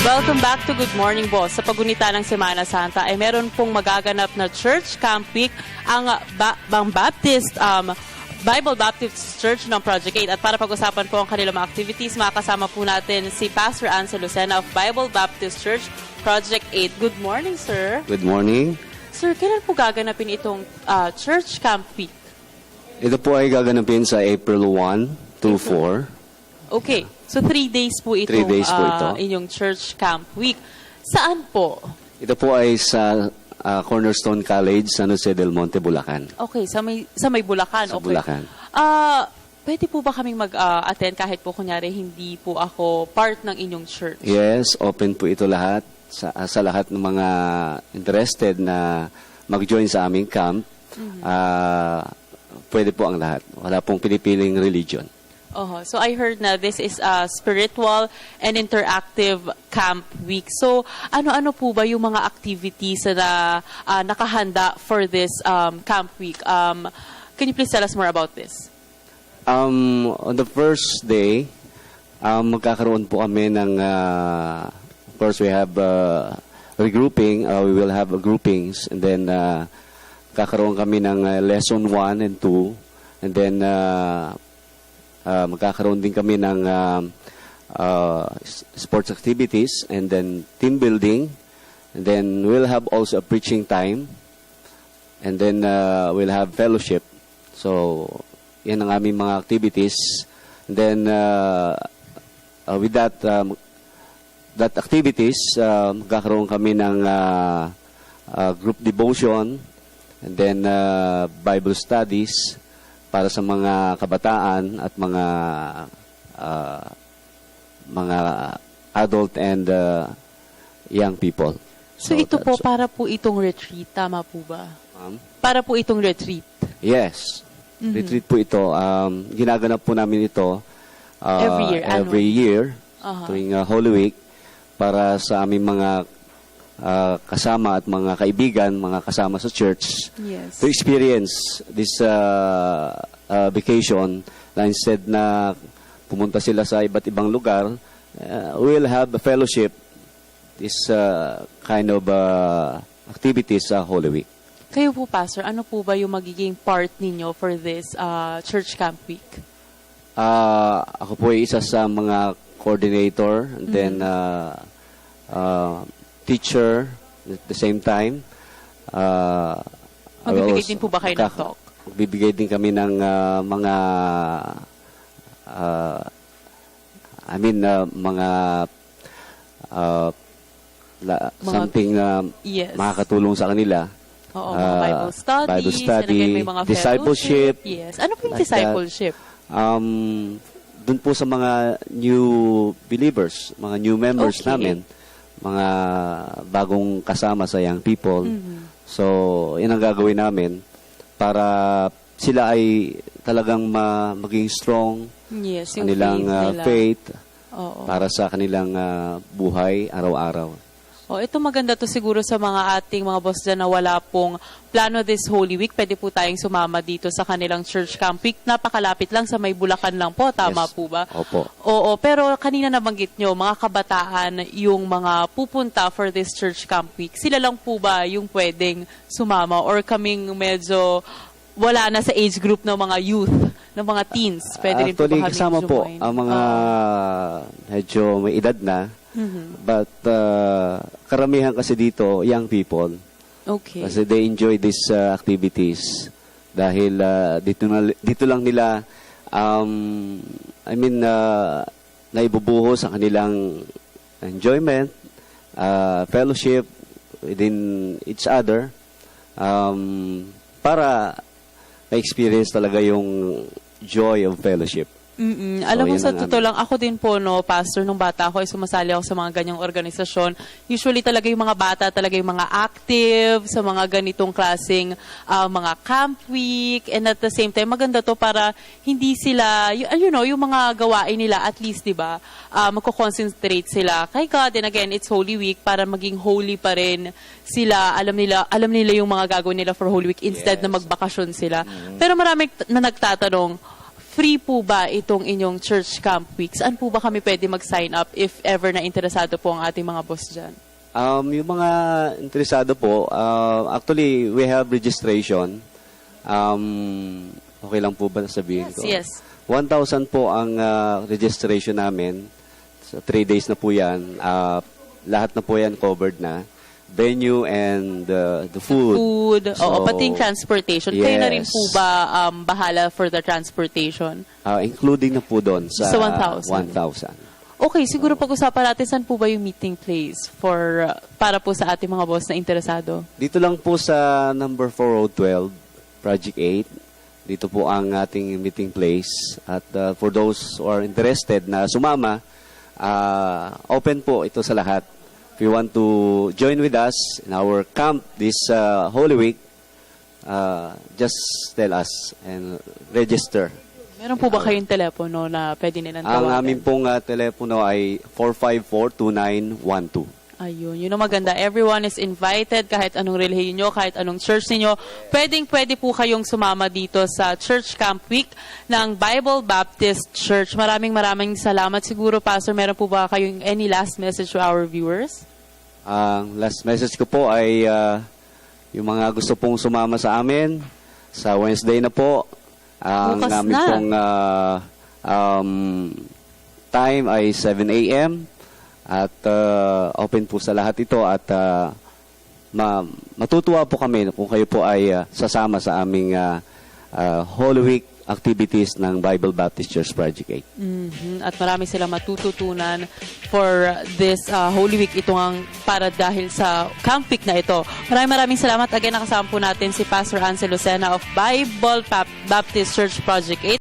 Welcome back to Good Morning Boss. Sa pagunita ng Semana Santa ay meron pong magaganap na Church Camp Week ang Bible Baptist Church ng Project 8. At para pag-usapan po ang kanilang mga activities, makakasama po natin si Pastor Ansel Lucena of Bible Baptist Church Project 8. Good morning, sir. Good morning. Sir, kailan po gaganapin itong Church Camp Week? Ito po ay gaganapin sa April 1 to 4. Okay. So 3 days po itong 3 days po ito. Inyong Church Camp Week. Saan po? Ito po ay sa Cornerstone College, San Jose del Monte, Bulacan. Okay, sa may Bulacan. Sa Okay. Bulacan. Pwede po ba kaming mag-attend kahit po kunyari hindi po ako part ng inyong church? Yes, open po ito lahat sa lahat ng mga interested na mag-join sa aming camp. Pwede po ang lahat. Wala pong pinipiling religion. So I heard na this is a spiritual and interactive camp week. So ano-ano po ba yung mga activities na nakahanda for this camp week? Can you please tell us more about this? On the first day, magkakaroon po kami ng, of course, we have regrouping. We will have groupings. And then, kakaroon kami ng lesson 1 and 2. And then, magkakaroon din kami ng sports activities. And then, team building. And then, we'll have also a preaching time. And then, we'll have fellowship. So, yan ang aming mga activities. And then, with that activities, magkakaroon kami ng group devotion, and then Bible studies para sa mga kabataan at mga adult and young people. So ito po, para po itong retreat, tama po ba? Para po itong retreat? Yes. Retreat po ito. Ginaganap po namin ito every year tuwing Holy Week para sa aming mga kasama at mga kaibigan, mga kasama sa church to experience this vacation na instead na pumunta sila sa iba't ibang lugar, we'll have a fellowship, this kind of activities sa Holy Week. Kayo po, Pastor, ano po ba yung magiging part ninyo for this Church Camp Week? Ako po ay isa sa mga coordinator and then teacher at the same time. Magbibigay din po ba kayo ng talk? Magbibigay din kami ng mga something na makakatulong sa kanila. Oo, mga Bible study, may mga discipleship. Yes. Ano po yung discipleship? Doon po sa mga new believers, mga new members namin, mga bagong kasama sa young people. So, yun ang gagawin namin para sila ay talagang maging strong sa kanilang faith para sa kanilang buhay araw-araw. Ito maganda to siguro sa mga ating mga boss dyan na wala pong plano this Holy Week. Pwede po tayong sumama dito sa kanilang Church Camp Week. Napakalapit lang sa may Bulacan lang po. Tama po ba? Opo. Oo, pero kanina nabanggit nyo, mga kabataan yung mga pupunta for this Church Camp Week. Sila lang po ba yung pwedeng sumama or kaming medyo wala na sa age group ng mga youth, ng mga teens? Pwede rin po ba kami kasama po ang mga medyo may edad na. But karamihan kasi dito, young people. Okay. Kasi they enjoy these activities. Dahil dito lang nila, naibubuhos ang kanilang enjoyment, fellowship within each other, para ma-experience talaga yung joy of fellowship. Alam mo, sa totoo lang, ako din po, Pastor, nung bata ako, ay sumasali ako sa mga ganyang organisasyon. Usually talaga yung mga bata, talaga yung mga active, sa mga ganitong klaseng mga camp week, and at the same time, maganda to para hindi sila, yung mga gawain nila, at least, di ba, magko-concentrate sila kay God, and again, it's Holy Week, para maging holy pa rin sila, alam nila yung mga gagawin nila for Holy Week, instead na magbakasyon sila. Pero marami na nagtatanong, free po ba itong inyong church camp week? Saan po ba kami pwede mag-sign up if ever na interesado po ang ating mga boss dyan? Yung mga interesado po, actually, we have registration. Okay lang po ba sabihin ko? Yes. 1,000 po ang registration namin. So, 3 days na po yan. Lahat na po yan covered na. Venue and the food. Food, So, pati yung transportation. Kayo na rin yes. po ba bahala for the transportation? Including na po doon sa, Sa 1,000. 1,000. Okay, siguro pag-usapan natin saan po ba yung meeting place para po sa ating mga boss na interesado? Dito lang po sa number 4012, Project 8. Dito po ang ating meeting place. At for those who are interested na sumama, open po ito sa lahat. If you want to join with us in our camp this Holy Week, just tell us and register. Meron po ba kayong telepono na pwede nilang Ang tawagan? aming pong telepono ay 454-2912. Ayun, yun ang maganda. Everyone is invited, kahit anong relihiyon nyo, kahit anong church ninyo. Pwede po kayong sumama dito sa Church Camp Week ng Bible Baptist Church. Maraming salamat. Siguro, Pastor, meron po ba kayong any last message to our viewers? Ang last message ko po ay yung mga gusto pong sumama sa amin sa Wednesday na po. Ang Bukas aming na. pong time ay 7 a.m. at open po sa lahat ito at matutuwa po kami kung kayo po ay sasama sa aming Holy Week activities ng Bible Baptist Church Project 8. At marami silang matututunan for this Holy Week. Ito ang para dahil sa Camp Week na ito. Maraming salamat. Again, nakasama po natin si Pastor Ansel Lucena of Bible Baptist Church Project 8.